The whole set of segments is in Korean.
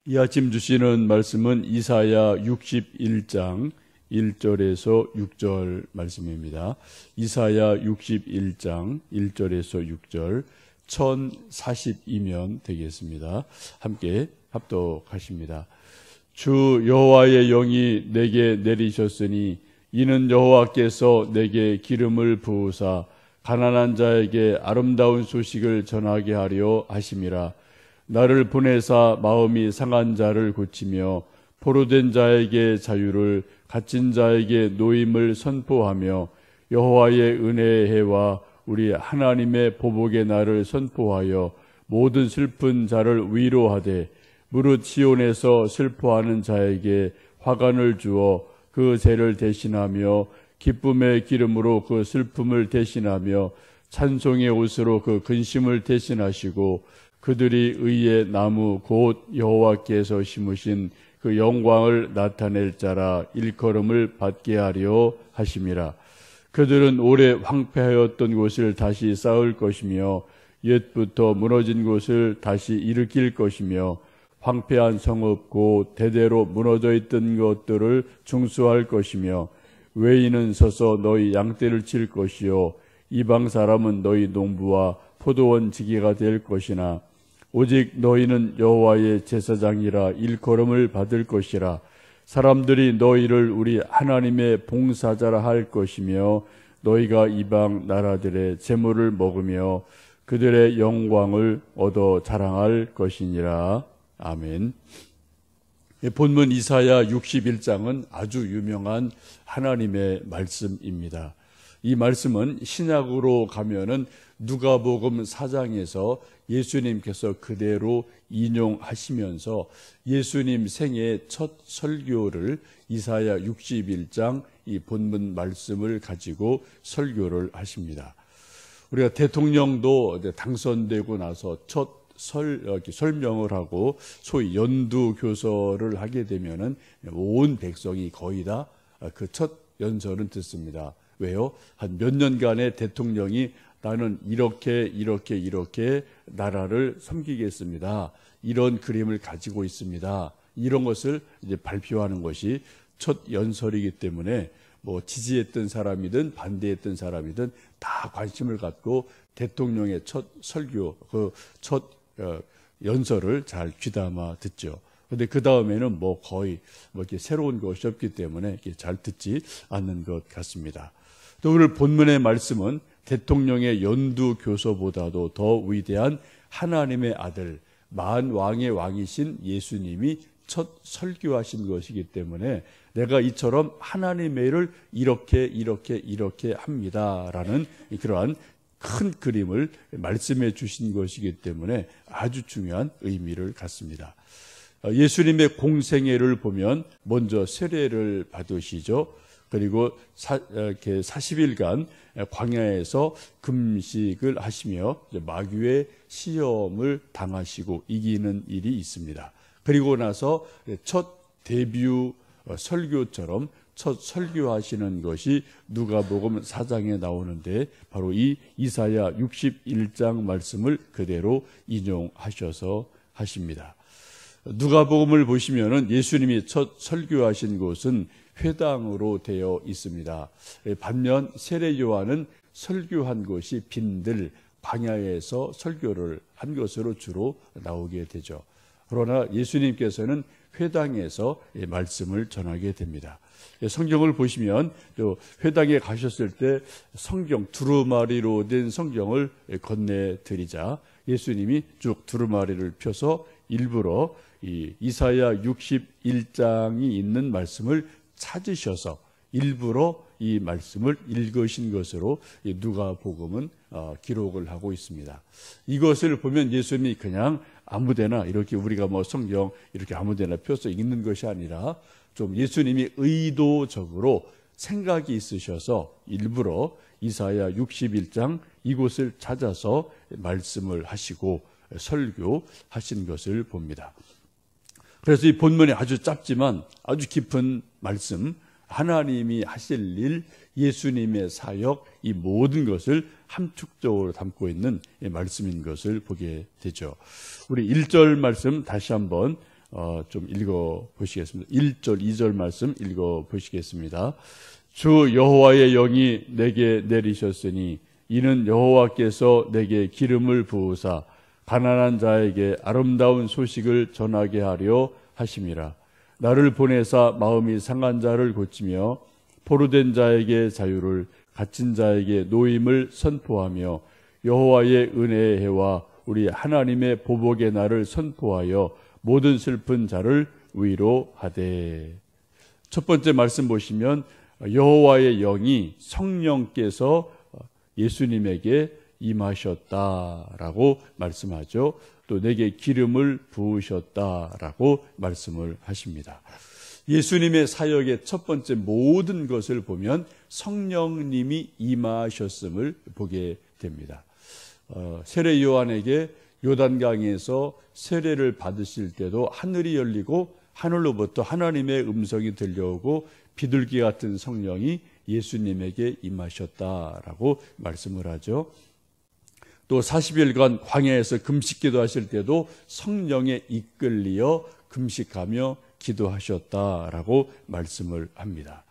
이 아침 주시는 말씀은 이사야 61장 1절에서 6절 말씀입니다. 이사야 61장 1절에서 6절 1042면 되겠습니다. 함께 합독하십니다. 주 여호와의 영이 내게 내리셨으니 이는 여호와께서 내게 기름을 부으사 가난한 자에게 아름다운 소식을 전하게 하려 하심이라. 나를 보내사 마음이 상한 자를 고치며 포로된 자에게 자유를, 갇힌 자에게 노임을 선포하며 여호와의 은혜의 해와 우리 하나님의 보복의 날을 선포하여 모든 슬픈 자를 위로하되 무릇 시온에서 슬퍼하는 자에게 화관을 주어 그 죄를 대신하며 기쁨의 기름으로 그 슬픔을 대신하며 찬송의 옷으로 그 근심을 대신하시고 그들이 의의 나무 곧 여호와께서 심으신 그 영광을 나타낼 자라 일컬음을 받게 하려 하심이라. 그들은 오래 황폐하였던 곳을 다시 쌓을 것이며 옛부터 무너진 곳을 다시 일으킬 것이며 황폐한 성읍 곧 대대로 무너져 있던 것들을 중수할 것이며 외인은 서서 너희 양떼를 칠 것이요 이방 사람은 너희 농부와 포도원 지기가 될 것이나 오직 너희는 여호와의 제사장이라 일컬음을 받을 것이라. 사람들이 너희를 우리 하나님의 봉사자라 할 것이며 너희가 이방 나라들의 재물을 먹으며 그들의 영광을 얻어 자랑할 것이니라. 아멘. 본문 이사야 61장은 아주 유명한 하나님의 말씀입니다. 이 말씀은 신약으로 가면은 누가복음 4장에서 예수님께서 그대로 인용하시면서 예수님 생애 첫 설교를 이사야 61장 이 본문 말씀을 가지고 설교를 하십니다. 우리가 대통령도 당선되고 나서 첫 설명을 하고 소위 연두교서를 하게 되면은 온 백성이 거의 다 그 첫 연설은 듣습니다. 왜요? 한 몇 년간의 대통령이 나는 이렇게 나라를 섬기겠습니다. 이런 그림을 가지고 있습니다. 이런 것을 이제 발표하는 것이 첫 연설이기 때문에 뭐 지지했던 사람이든 반대했던 사람이든 다 관심을 갖고 대통령의 첫 설교, 첫 연설을 잘 귀담아 듣죠. 근데 그 다음에는 뭐 거의 이렇게 새로운 것이 없기 때문에 이렇게 잘 듣지 않는 것 같습니다. 또 오늘 본문의 말씀은 대통령의 연두교서보다도 더 위대한 하나님의 아들, 만왕의 왕이신 예수님이 첫 설교하신 것이기 때문에 내가 이처럼 하나님의 일을 이렇게 합니다라는 그러한 큰 그림을 말씀해 주신 것이기 때문에 아주 중요한 의미를 갖습니다. 예수님의 공생애를 보면 먼저 세례를 받으시죠. 그리고 40일간 광야에서 금식을 하시며 마귀의 시험을 당하시고 이기는 일이 있습니다. 그리고 나서 첫 데뷔 설교처럼 첫 설교하시는 것이 누가복음 4장에 나오는데 바로 이 이사야 61장 말씀을 그대로 인용하셔서 하십니다. 누가복음을 보시면은 예수님이 첫 설교하신 곳은 회당으로 되어 있습니다. 반면 세례 요한은 설교한 곳이 빈들 광야에서 설교를 한 것으로 주로 나오게 되죠. 그러나 예수님께서는 회당에서 말씀을 전하게 됩니다. 성경을 보시면 또 회당에 가셨을 때 성경 두루마리로 된 성경을 건네드리자 예수님이 쭉 두루마리를 펴서 일부러 이 이사야 61장이 있는 말씀을 찾으셔서 일부러 이 말씀을 읽으신 것으로 누가복음은 기록을 하고 있습니다. 이것을 보면 예수님이 그냥 아무데나 이렇게 우리가 뭐 성경 이렇게 아무데나 펴서 읽는 것이 아니라 좀 예수님이 의도적으로 생각이 있으셔서 일부러 이사야 61장 이곳을 찾아서 말씀을 하시고 설교하신 것을 봅니다. 그래서 이 본문이 아주 짧지만 아주 깊은 말씀, 하나님이 하실 일, 예수님의 사역, 이 모든 것을 함축적으로 담고 있는 말씀인 것을 보게 되죠. 우리 1절 말씀 다시 한번 좀 읽어 보시겠습니다. 1절, 2절 말씀 읽어 보시겠습니다. 주 여호와의 영이 내게 내리셨으니 이는 여호와께서 내게 기름을 부으사 가난한 자에게 아름다운 소식을 전하게 하려 하심이라. 나를 보내사 마음이 상한 자를 고치며 포로된 자에게 자유를, 갇힌 자에게 노임을 선포하며 여호와의 은혜의 해와 우리 하나님의 보복의 날을 선포하여 모든 슬픈 자를 위로하되. 첫 번째 말씀 보시면 여호와의 영이, 성령께서 예수님에게 임하셨다라고 말씀하죠. 또 내게 기름을 부으셨다라고 말씀을 하십니다. 예수님의 사역의 첫 번째 모든 것을 보면 성령님이 임하셨음을 보게 됩니다. 세례 요한에게 요단강에서 세례를 받으실 때도 하늘이 열리고 하늘로부터 하나님의 음성이 들려오고 비둘기 같은 성령이 예수님에게 임하셨다라고 말씀을 하죠. 또 40일간 광야에서 금식 기도하실 때도 성령에 이끌리어 금식하며 기도하셨다라고 말씀을 합니다.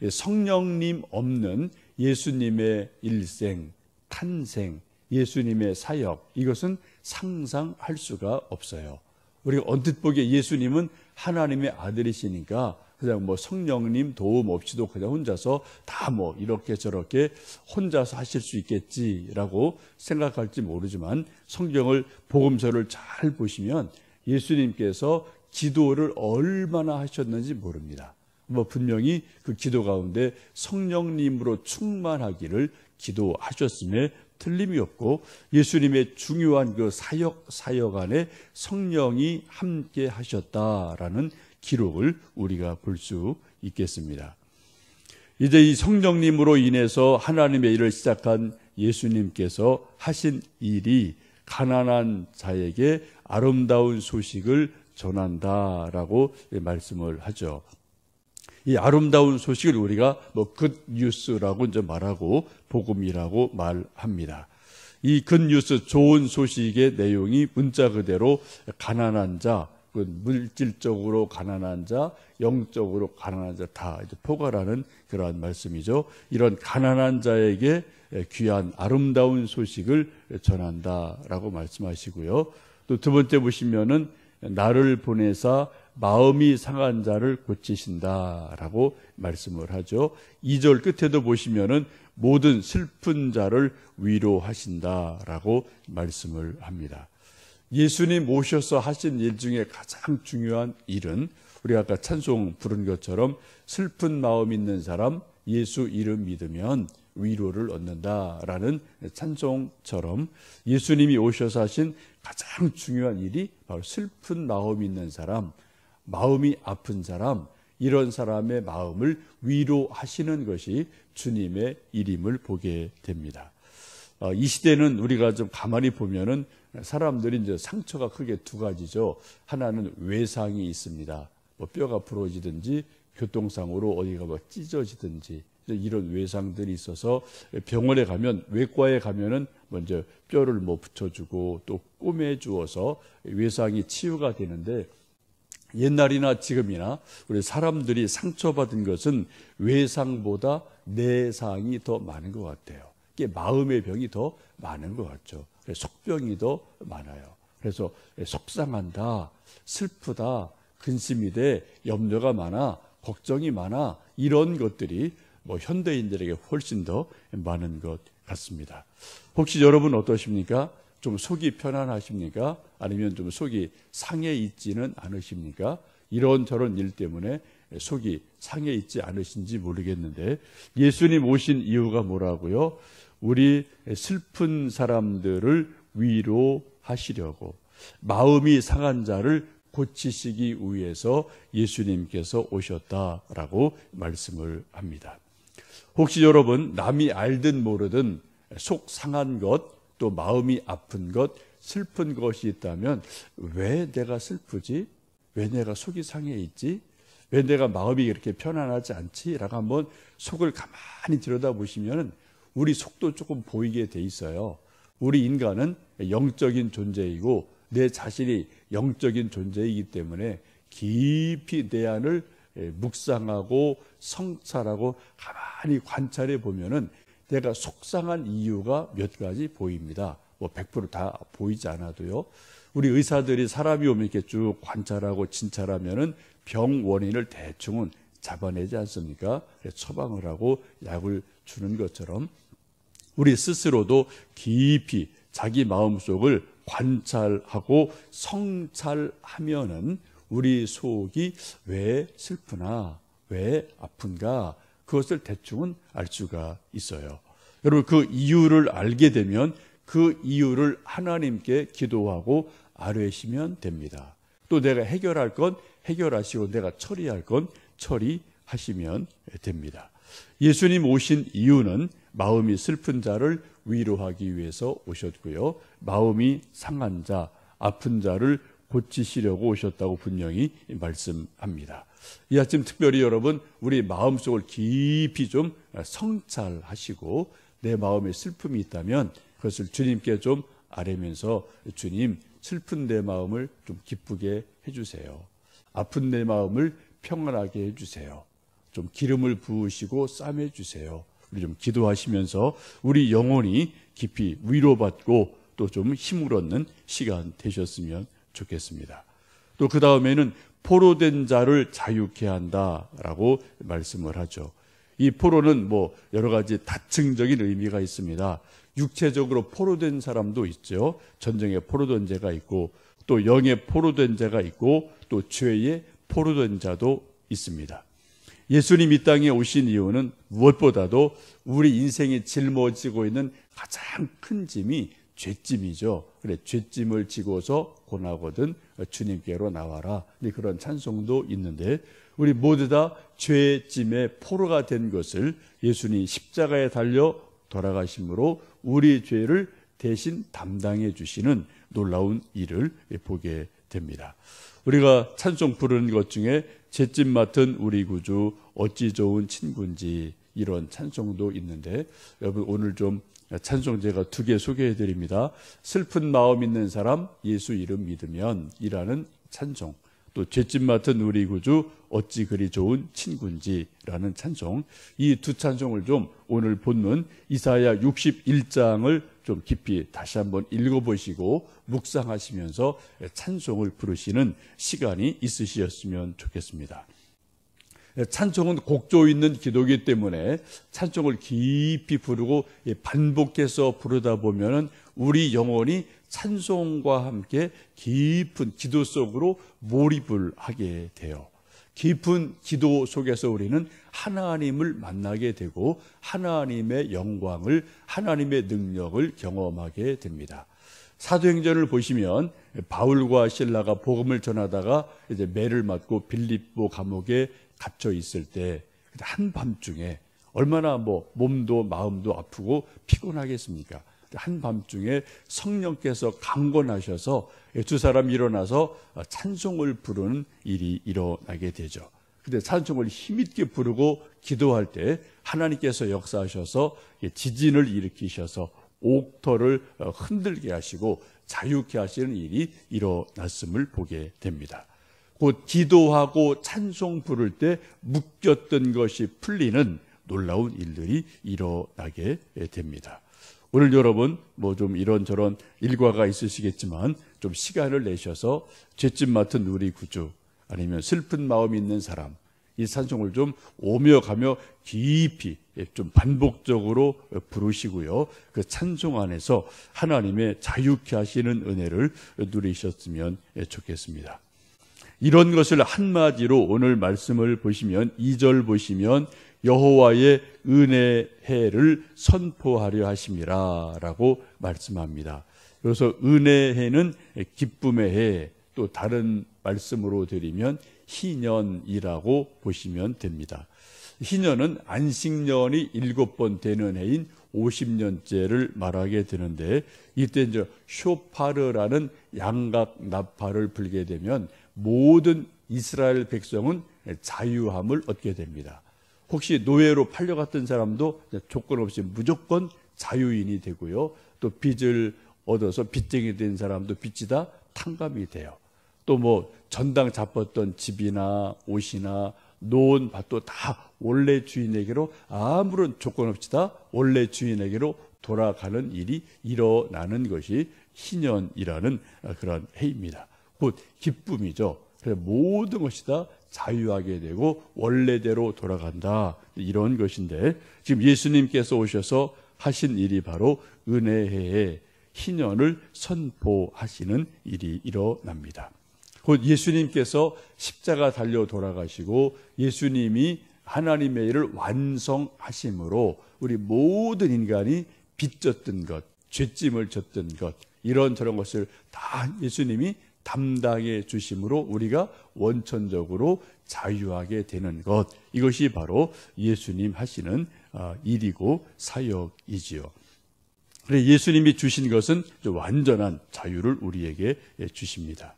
성령님 없는 예수님의 일생, 탄생, 예수님의 사역, 이것은 상상할 수가 없어요. 우리가 언뜻 보기에 예수님은 하나님의 아들이시니까 그냥 성령님 도움 없이도 그냥 혼자서 다 이렇게 저렇게 혼자서 하실 수 있겠지라고 생각할지 모르지만 성경을, 복음서를 잘 보시면 예수님께서 기도를 얼마나 하셨는지 모릅니다. 분명히 그 기도 가운데 성령님으로 충만하기를 기도하셨음에 틀림이 없고 예수님의 중요한 그 사역 안에 성령이 함께 하셨다라는 기록을 우리가 볼 수 있겠습니다. 이제 이 성령님으로 인해서 하나님의 일을 시작한 예수님께서 하신 일이 가난한 자에게 아름다운 소식을 전한다라고 말씀을 하죠. 이 아름다운 소식을 우리가 굿뉴스라고 이제 말하고 복음이라고 말합니다. 이 굿뉴스, 좋은 소식의 내용이 문자 그대로 가난한 자, 물질적으로 가난한 자, 영적으로 가난한 자 다 포괄하는 그러한 말씀이죠. 이런 가난한 자에게 귀한 아름다운 소식을 전한다라고 말씀하시고요. 또 두 번째 보시면은 나를 보내사 마음이 상한 자를 고치신다라고 말씀을 하죠. 2절 끝에도 보시면은 모든 슬픈 자를 위로하신다라고 말씀을 합니다. 예수님 모셔서 하신 일 중에 가장 중요한 일은 우리가 아까 찬송 부른 것처럼 슬픈 마음 있는 사람 예수 이름 믿으면 위로를 얻는다라는 찬송처럼 예수님이 오셔서 하신 가장 중요한 일이 바로 슬픈 마음 있는 사람, 마음이 아픈 사람, 이런 사람의 마음을 위로하시는 것이 주님의 일임을 보게 됩니다. 이 시대는 우리가 좀 가만히 보면은 사람들이 이제 상처가 크게 두 가지죠. 하나는 외상이 있습니다. 뼈가 부러지든지 교통상으로 어디가 찢어지든지 이런 외상들이 있어서 병원에 가면, 외과에 가면은 먼저 뼈를 붙여주고 또 꼬매주어서 외상이 치유가 되는데, 옛날이나 지금이나 우리 사람들이 상처받은 것은 외상보다 내상이 더 많은 것 같아요. 이게 마음의 병이 더 많은 것 같죠. 속병이 더 많아요. 그래서 속상한다, 슬프다, 근심이 돼, 염려가 많아, 걱정이 많아, 이런 것들이 현대인들에게 훨씬 더 많은 것 같습니다. 혹시 여러분 어떠십니까? 좀 속이 편안하십니까? 아니면 좀 속이 상해 있지는 않으십니까? 이런저런 일 때문에 속이 상해 있지 않으신지 모르겠는데, 예수님 오신 이유가 뭐라고요? 우리 슬픈 사람들을 위로하시려고, 마음이 상한 자를 고치시기 위해서 예수님께서 오셨다라고 말씀을 합니다. 혹시 여러분 남이 알든 모르든 속 상한 것, 또 마음이 아픈 것, 슬픈 것이 있다면 왜 내가 슬프지? 왜 내가 속이 상해 있지? 왜 내가 마음이 이렇게 편안하지 않지? 라고 한번 속을 가만히 들여다보시면 우리 속도 조금 보이게 돼 있어요. 우리 인간은 영적인 존재이고 내 자신이 영적인 존재이기 때문에 깊이 내 안을 묵상하고 성찰하고 가만히 관찰해 보면은 내가 속상한 이유가 몇 가지 보입니다. 뭐 100%다 보이지 않아도요. 우리 의사들이 사람이 오면 이렇게 쭉 관찰하고 진찰하면은 병 원인을 대충은 잡아내지 않습니까? 처방을 하고 약을 주는 것처럼 우리 스스로도 깊이 자기 마음속을 관찰하고 성찰하면은 우리 속이 왜 슬프나 왜 아픈가 그것을 대충은 알 수가 있어요. 여러분 그 이유를 알게 되면 그 이유를 하나님께 기도하고 아뢰시면 됩니다. 또 내가 해결할 건 해결하시고 내가 처리할 건 처리하시면 됩니다. 예수님 오신 이유는 마음이 슬픈 자를 위로하기 위해서 오셨고요. 마음이 상한 자, 아픈 자를 고치시려고 오셨다고 분명히 말씀합니다. 이 아침 특별히 여러분 우리 마음속을 깊이 좀 성찰하시고 내 마음에 슬픔이 있다면 그것을 주님께 좀 아뢰면서 주님 슬픈 내 마음을 좀 기쁘게 해주세요. 아픈 내 마음을 평안하게 해주세요. 좀 기름을 부으시고 싸매 주세요. 우리 좀 기도하시면서 우리 영혼이 깊이 위로받고 또 좀 힘을 얻는 시간 되셨으면 좋겠습니다. 또 그 다음에는 포로된 자를 자유케 한다라고 말씀을 하죠. 이 포로는 뭐 여러 가지 다층적인 의미가 있습니다. 육체적으로 포로된 사람도 있죠. 전쟁에 포로된 자가 있고 또 영에 포로된 자가 있고 또 죄에 포로된 자도 있습니다. 예수님 이 땅에 오신 이유는 무엇보다도 우리 인생이 짊어지고 있는 가장 큰 짐이 죄짐이죠. 그래 죄짐을 지고서 고나거든 주님께로 나와라. 그런 찬송도 있는데 우리 모두 다 죄짐의 포로가 된 것을 예수님이 십자가에 달려 돌아가심으로 우리 죄를 대신 담당해 주시는 놀라운 일을 보게 됩니다. 우리가 찬송 부르는 것 중에 죄짐 맡은 우리 구주 어찌 좋은 친구인지 이런 찬송도 있는데 여러분 오늘 좀 찬송 제가 2개 소개해 드립니다. 슬픈 마음 있는 사람 예수 이름 믿으면 이라는 찬송, 또 죄짐 맡은 우리 구주 어찌 그리 좋은 친구인지라는 찬송, 이 두 찬송을 좀 오늘 본문 이사야 61장을 좀 깊이 다시 한번 읽어보시고 묵상하시면서 찬송을 부르시는 시간이 있으셨으면 좋겠습니다. 찬송은 곡조 있는 기도이기 때문에 찬송을 깊이 부르고 반복해서 부르다 보면 우리 영혼이 찬송과 함께 깊은 기도 속으로 몰입을 하게 돼요. 깊은 기도 속에서 우리는 하나님을 만나게 되고 하나님의 영광을, 하나님의 능력을 경험하게 됩니다. 사도행전을 보시면 바울과 실라가 복음을 전하다가 이제 매를 맞고 빌립보 감옥에 갇혀 있을 때 한밤중에 얼마나 몸도 마음도 아프고 피곤하겠습니까? 한밤중에 성령께서 강권하셔서 두 사람이 일어나서 찬송을 부르는 일이 일어나게 되죠. 근데 찬송을 힘있게 부르고 기도할 때 하나님께서 역사하셔서 지진을 일으키셔서 옥터를 흔들게 하시고 자유케 하시는 일이 일어났음을 보게 됩니다. 곧 기도하고 찬송 부를 때 묶였던 것이 풀리는 놀라운 일들이 일어나게 됩니다. 오늘 여러분 좀 이런저런 일과가 있으시겠지만 좀 시간을 내셔서 죄짐 맡은 우리 구주 아니면 슬픈 마음 있는 사람 이 찬송을 좀 오며 가며 깊이 좀 반복적으로 부르시고요. 그 찬송 안에서 하나님의 자유케 하시는 은혜를 누리셨으면 좋겠습니다. 이런 것을 한마디로 오늘 말씀을 보시면 2절 보시면 여호와의 은혜해를 선포하려 하심이라 라고 말씀합니다. 그래서 은혜해는 기쁨의 해, 또 다른 말씀으로 드리면 희년이라고 보시면 됩니다. 희년은 안식년이 7번 되는 해인 50년째를 말하게 되는데 이때 이제 쇼파르라는 양각 나팔을 불게 되면 모든 이스라엘 백성은 자유함을 얻게 됩니다. 혹시 노예로 팔려갔던 사람도 조건 없이 무조건 자유인이 되고요. 또 빚을 얻어서 빚쟁이 된 사람도 빚이 다 탕감이 돼요. 또 뭐 전당 잡았던 집이나 옷이나 놓은 밭도 다 원래 주인에게로 아무런 조건 없이 다 원래 주인에게로 돌아가는 일이 일어나는 것이 희년이라는 그런 해입니다. 곧 기쁨이죠. 그래서 모든 것이 다 자유하게 되고 원래대로 돌아간다, 이런 것인데, 지금 예수님께서 오셔서 하신 일이 바로 은혜해에 희년을 선포하시는 일이 일어납니다. 곧 예수님께서 십자가 달려 돌아가시고 예수님이 하나님의 일을 완성하심으로 우리 모든 인간이 빚졌던 것, 죄짐을 졌던 것, 이런저런 것을 다 예수님이 담당해 주심으로 우리가 원천적으로 자유하게 되는 것, 이것이 바로 예수님 하시는 일이고 사역이지요. 그래서 예수님이 주신 것은 완전한 자유를 우리에게 주십니다.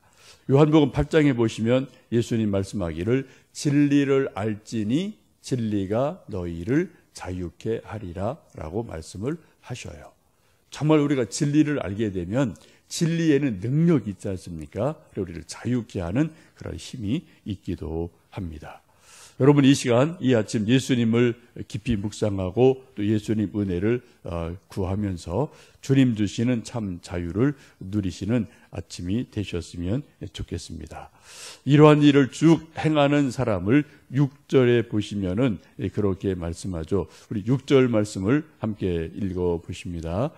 요한복음 8장에 보시면 예수님 말씀하기를 진리를 알지니 진리가 너희를 자유케 하리라 라고 말씀을 하셔요. 정말 우리가 진리를 알게 되면 진리에는 능력이 있지 않습니까? 우리를 자유케 하는 그런 힘이 있기도 합니다. 여러분, 이 시간, 이 아침 예수님을 깊이 묵상하고 또 예수님 은혜를 구하면서 주님 주시는 참 자유를 누리시는 아침이 되셨으면 좋겠습니다. 이러한 일을 쭉 행하는 사람을 6절에 보시면은 그렇게 말씀하죠. 우리 6절 말씀을 함께 읽어 보십니다.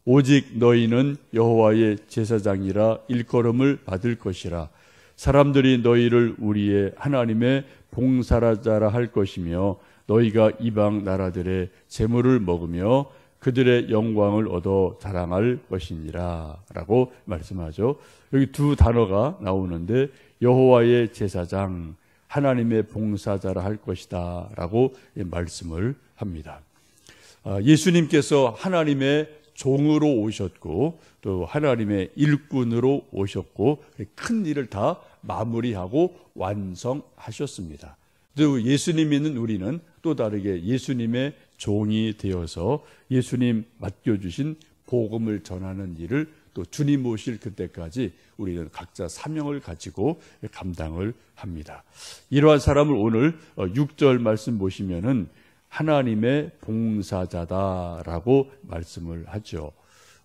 오직 너희는 여호와의 제사장이라 일컬음을 받을 것이라. 사람들이 너희를 우리의 하나님의 봉사자라 할 것이며 너희가 이방 나라들의 재물을 먹으며 그들의 영광을 얻어 자랑할 것이니라 라고 말씀하죠. 여기 두 단어가 나오는데 여호와의 제사장, 하나님의 봉사자라 할 것이다 라고 말씀을 합니다. 예수님께서 하나님의 종으로 오셨고 또 하나님의 일꾼으로 오셨고 큰 일을 다 마무리하고 완성하셨습니다. 또 예수님 믿는 우리는 또 다르게 예수님의 종이 되어서 예수님 맡겨주신 복음을 전하는 일을 또 주님 오실 그때까지 우리는 각자 사명을 가지고 감당을 합니다. 이러한 사람을 오늘 6절 말씀 보시면은 하나님의 봉사자다라고 말씀을 하죠.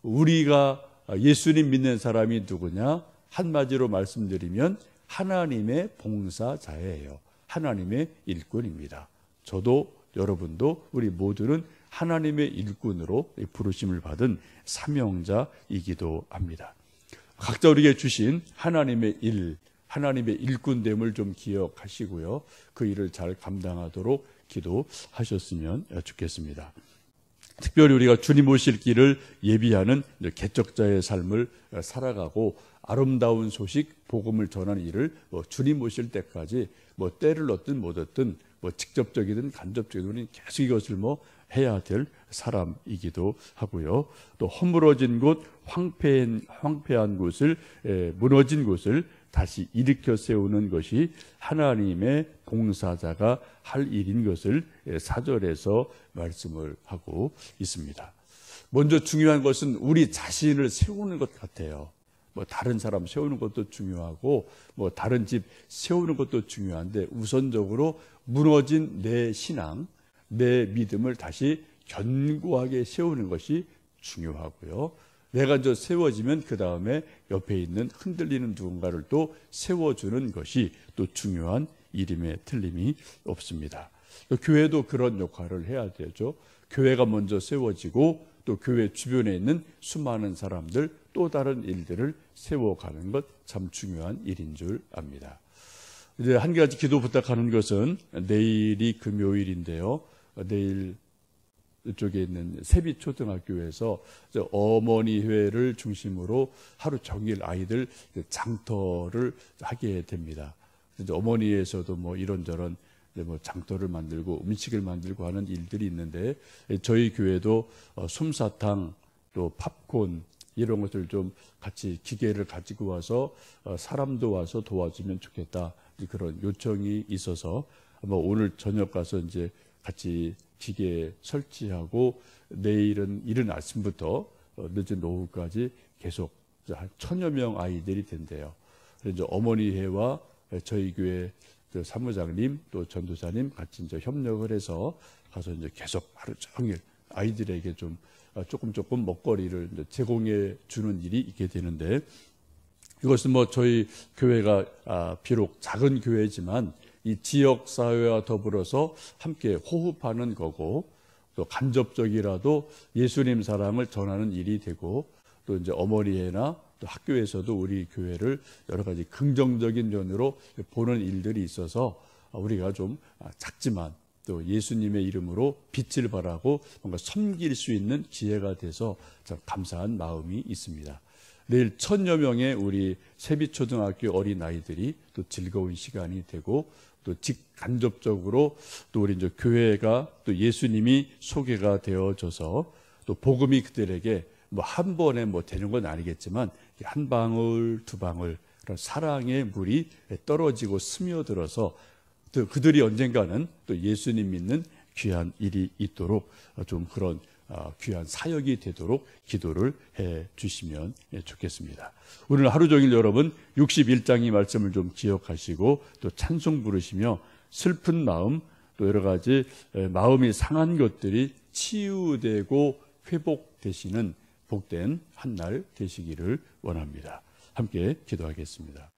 우리가 예수님 믿는 사람이 누구냐? 한마디로 말씀드리면 하나님의 봉사자예요. 하나님의 일꾼입니다. 저도 여러분도 우리 모두는 하나님의 일꾼으로 부르심을 받은 사명자이기도 합니다. 각자 우리에게 주신 하나님의 일, 하나님의 일꾼됨을 좀 기억하시고요. 그 일을 잘 감당하도록 기도하셨으면 좋겠습니다. 특별히 우리가 주님 오실 길을 예비하는 개척자의 삶을 살아가고 아름다운 소식, 복음을 전하는 일을 주님 오실 때까지 때를 얻든 못 얻든 직접적이든 간접적이든 우리는 계속 이것을 해야 될 사람이기도 하고요. 또 허물어진 곳, 황폐한 곳을, 무너진 곳을 다시 일으켜 세우는 것이 하나님의 봉사자가 할 일인 것을 4절에서 말씀을 하고 있습니다. 먼저 중요한 것은 우리 자신을 세우는 것 같아요. 다른 사람 세우는 것도 중요하고 다른 집 세우는 것도 중요한데 우선적으로 무너진 내 신앙, 내 믿음을 다시 견고하게 세우는 것이 중요하고요. 내가 세워지면 그 다음에 옆에 있는 흔들리는 누군가를 또 세워주는 것이 또 중요한 일임에 틀림이 없습니다. 또 교회도 그런 역할을 해야 되죠. 교회가 먼저 세워지고 또 교회 주변에 있는 수많은 사람들 또 다른 일들을 세워가는 것 참 중요한 일인 줄 압니다. 이제 한 가지 기도 부탁하는 것은 내일이 금요일인데요. 내일 이쪽에 있는 세빛초등학교에서 어머니 회를 중심으로 하루 종일 아이들 장터를 하게 됩니다. 어머니에서도 이런저런 장터를 만들고 음식을 만들고 하는 일들이 있는데 저희 교회도 솜사탕 또 팝콘 이런 것들 좀 같이 기계를 가지고 와서 사람도 와서 도와주면 좋겠다 그런 요청이 있어서 아마 오늘 저녁 가서 이제 같이 기계 설치하고 내일은 이른 아침부터 늦은 오후까지 계속 한 1000여 명 아이들이 된대요. 이제 어머니회와 저희 교회 사무장님 또 전도사님 같이 이제 협력을 해서 가서 이제 계속 하루 종일 아이들에게 좀 조금 먹거리를 이제 제공해 주는 일이 있게 되는데, 이것은 뭐 저희 교회가 비록 작은 교회지만 이 지역 사회와 더불어서 함께 호흡하는 거고, 또 간접적이라도 예수님 사랑을 전하는 일이 되고, 또 이제 어머니회나 또 학교에서도 우리 교회를 여러 가지 긍정적인 면으로 보는 일들이 있어서 우리가 좀 작지만 또 예수님의 이름으로 빛을 발하고 뭔가 섬길 수 있는 기회가 돼서 참 감사한 마음이 있습니다. 내일 1000여 명의 우리 세비초등학교 어린아이들이 또 즐거운 시간이 되고, 또 직간접적으로 또 우리 이제 교회가 또 예수님이 소개가 되어져서 또 복음이 그들에게 뭐 한 번에 뭐 되는 건 아니겠지만 한 방울 두 방울 그런 사랑의 물이 떨어지고 스며들어서 또 그들이 언젠가는 또 예수님 믿는 귀한 일이 있도록 좀 그런 귀한 사역이 되도록 기도를 해 주시면 좋겠습니다. 오늘 하루 종일 여러분 61장의 말씀을 좀 기억하시고 또 찬송 부르시며 슬픈 마음 또 여러 가지 마음이 상한 것들이 치유되고 회복되시는 복된 한 날 되시기를 원합니다. 함께 기도하겠습니다.